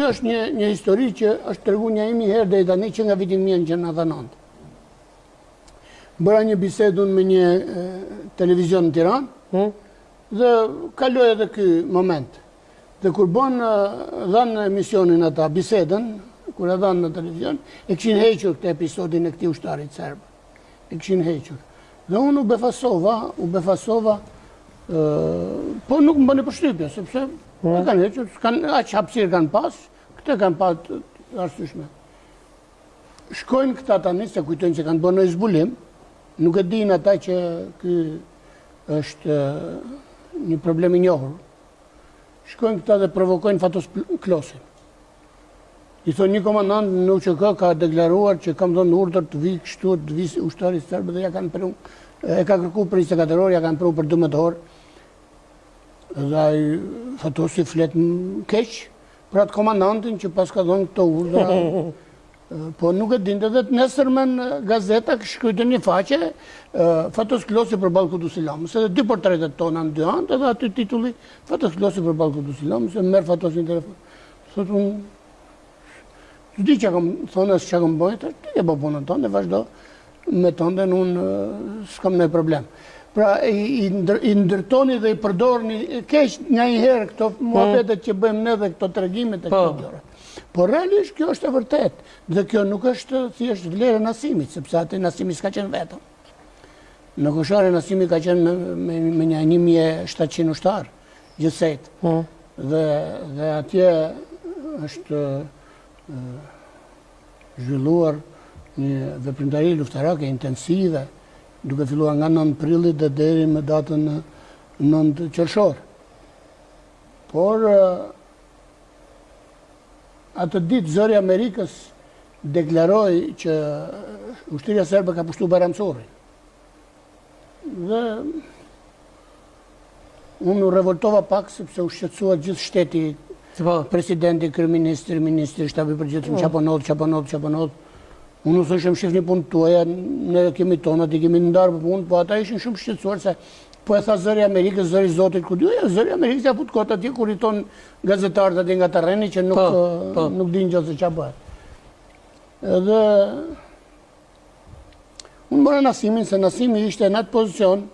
Është një histori që është tregu një 1000 herë deri tani që nga viti 1999. Bëra një bisedë me një televizion në Tiranë dhe kaloi edhe ky moment. Dhe kur dhanë emisionin ata bisedën, kur e dhanë në televizion, e kishin hequr këtë episodin e këtij ushtarit serb. E kishin hequr. Dhe unë u befasova, po nuk më bëni përshtypje, sepse e kanë hequr, aq hapësirë kanë pas, këtë kanë pas të arsyeshme. Shkojnë këta tani, se kujtojnë se kanë bërë në zbulim, nuk e dinë ata që ky është një problem i njohur. Shkojnë këta dhe provokojnë Fatos Klosin. I thonë një komandant në UÇK ka deklaruar që kam dhënë urdhër të vi kështu, të vi ushtari serb dhe ja kanë pranu, e ka kërkuar për 24 orë, ja kanë pranu për 12 orë. Dhe ai Fatosi flet keq për atë komandantin që pas ka dhënë këto urdhra. Po nuk e dinte dhe nesërmen gazeta shkruajtë një faqe Fatos Klosi përballë Kudusilamës. Edhe 2 portretet tona në 2 anë, edhe aty titulli Fatos Klosi përballë Kudusilamës, e merr Fatosin në telefon. Thotë unë di që kam thonë se çka kam bëjë, ti e bë punën tonë, vazhdo me tënden, unë s'kam ndonjë problem. Pra i ndërtoni dhe i përdorni keq njëherë këto muhabetet që bëjmë ne dhe këto tregimet e këto gjëra. Por realisht kjo është e vërtet, dhe kjo nuk është thjesht vlerë e Nasimit, sepse atë Nasimi s'ka qenë vetëm. Në Koshare Nasimi ka qenë me një 1700 ushtar, gjithsejt. Dhe atje është zhvilluar një veprimtari luftarake intensive, duke filluar nga 9 prillit dhe deri me datën 9 qershor. Por atë ditë zëri i Amerikës deklaroi që ushtria serbe ka pushtuar Bayramçorrin. Dhe unë u revoltova pak sepse u shqetësua gjithë shteti, presidenti, kryeministri, ministri, shtabi i përgjithshëm, çaponot. Unë u thoshem shihni punën tuaja, ne kemi tonat, i kemi ndarë për punë, po ata ishin shumë shqetësuar se po e tha zëri i Amerikës, zëri i Zotit ku dy, zëri i Amerikës ja fut kot atje kur i ton gazetarët atje nga terreni që nuk dinë gjë se ç'a bëhet. Edhe unë bëra Nasimin, se Nasimi ishte në atë pozicion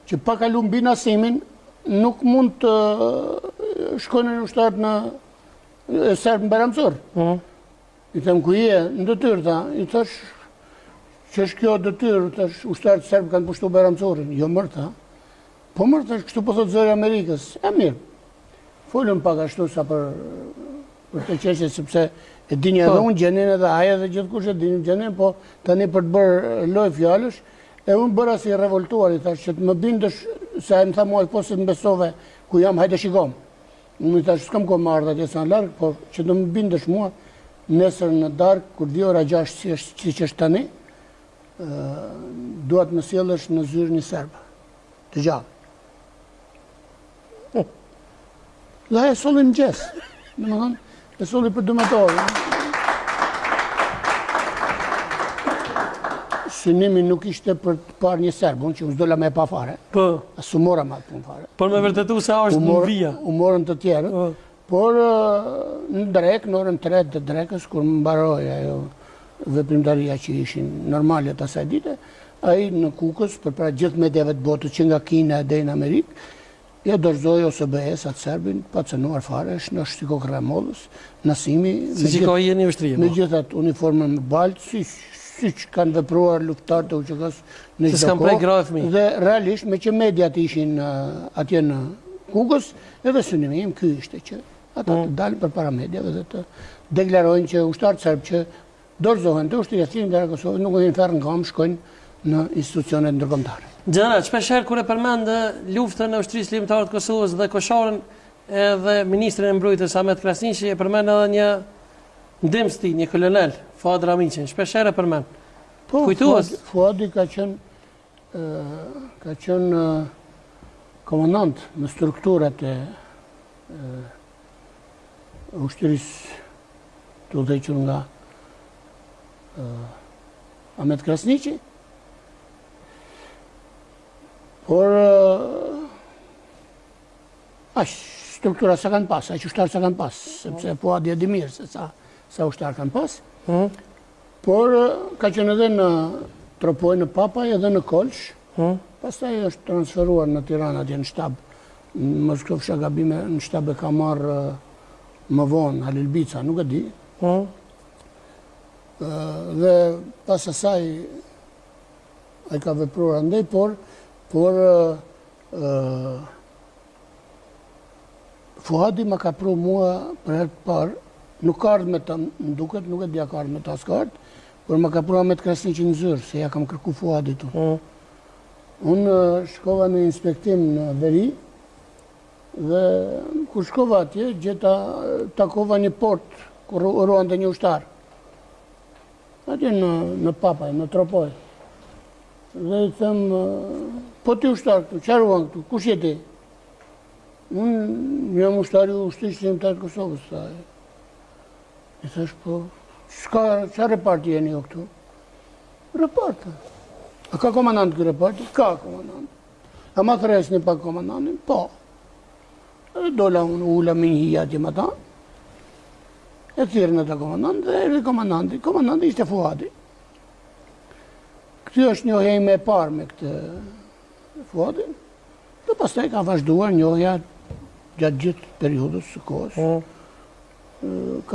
që pa kalu mbi Nasimin nuk mund të shkonin ushtarët në serb në Bayramçor. I them ku je, në detyrë tha, i thash që është kjo detyrë, thash ushtarët serb kanë pushtuar Bayramçorrin, jo mërë tha. Po mërë thash kështu po thotë zëri i Amerikës, e mirë. Folëm pak ashtu sa për të qeshje, sepse e dini edhe unë gjenin edhe aja dhe gjithkush e dini gjenin, po tani për të bërë lojë fjalësh, e unë bëra si revoltuar, i thash që të më bindesh, se e më tha mua po se të mbesove ku jam, hajde shikom. Unë i thash s'kam kohë më ardh atje sa në larg, por që të më bindesh mua, nesër në darkë, kur vi ora 6 siç është tani, duat më sjellësh në zyrën e serb. Të gjallë. Dhe e solli në gjes. Domethënë, e solli për 12 orë. Synimi nuk ishte për të parë një serb, unë që u zdola me pa fare. Po. Asu mora ma të punë fare. Por me vërtetu se është në vija. U morën të tjerë. Por në drekë, në orën 3 të drekës, kur më mbaroi ajo veprimtaria që ishin normalet asaj dite, ai në Kukës, përpara gjithë mediave të botës që nga Kina deri në Amerikë, ja dorëzoi OSBE-s atë serbin, pa cënuar fare, është në shtikok Ramodës, Nasimi, me gjithë atë uniformën më baltë, siç kanë vepruar luftarët e UÇK-s në çdo kohë. Dhe realisht me që mediat ishin atje në Kukës, edhe synimi im ky ishte që ata të dalin përpara mediave dhe të deklarojnë që ushtarët serb që dorëzohen të ushtria nga Kosova nuk vjen ferr në kam, shkojnë në institucionet ndërkombëtare. Gjeneral, shpeshherë kur e përmend luftën e ushtrisë ligjore të Kosovës dhe Kosharën edhe ministrin e mbrojtjes Ahmet Krasniqi e përmend edhe një ndimsti, një kolonel, Fuad Ramiqin, shpeshherë e përmend. Po, Fuadi ka qenë komandant në strukturat e ushtrisë të udhëhequr nga Ahmet Krasniqi. Por struktura sa kanë pas, aq ushtar sa kanë pas, sepse Fuadi e di mirë se sa ushtar kanë pas. Por ka qenë edhe në Tropoj, në Papaj, edhe në Kolsh. Pastaj është transferuar në Tiranë atje në shtab. Mos kofsha gabime, në shtab e ka marrë më vonë Halil Bica, nuk e di. Dhe pas asaj ai ka vepruar andaj, por Fuadi më ka pru mua për herë të parë, nuk ka ardhur me ta, më duket, nuk e di a ka ardhur me ta s'ka ardhur, por më ka pru Ahmet Krasniqi në zyrë, se ja kam kërku Fuadit. Unë shkova në inspektim në veri, dhe kur shkova atje, takova një port, kur ruante një ushtar. Atje në Papaj, në Tropoj. Dhe i them, po ti ushtar këtu, qa ruan këtu, kush je ti? Unë jam ushtari ushtrisë shqiptar të Kosovës, thaj. I thash, po, qa reparti jeni jo këtu? Reparti. A ka komandant kë reparti? Ka komandant. A ma thresni pak komandantin? Po. E dola unë ula me një hija atje më ta. E thirën e ta komandant, dhe erdi komandanti. Komandanti ishte Fuadi. Këtë është njohja ime e parë me këtë Fuadi. Dhe pastaj ka vazhduar njohja gjatë gjithë periudës së kohës.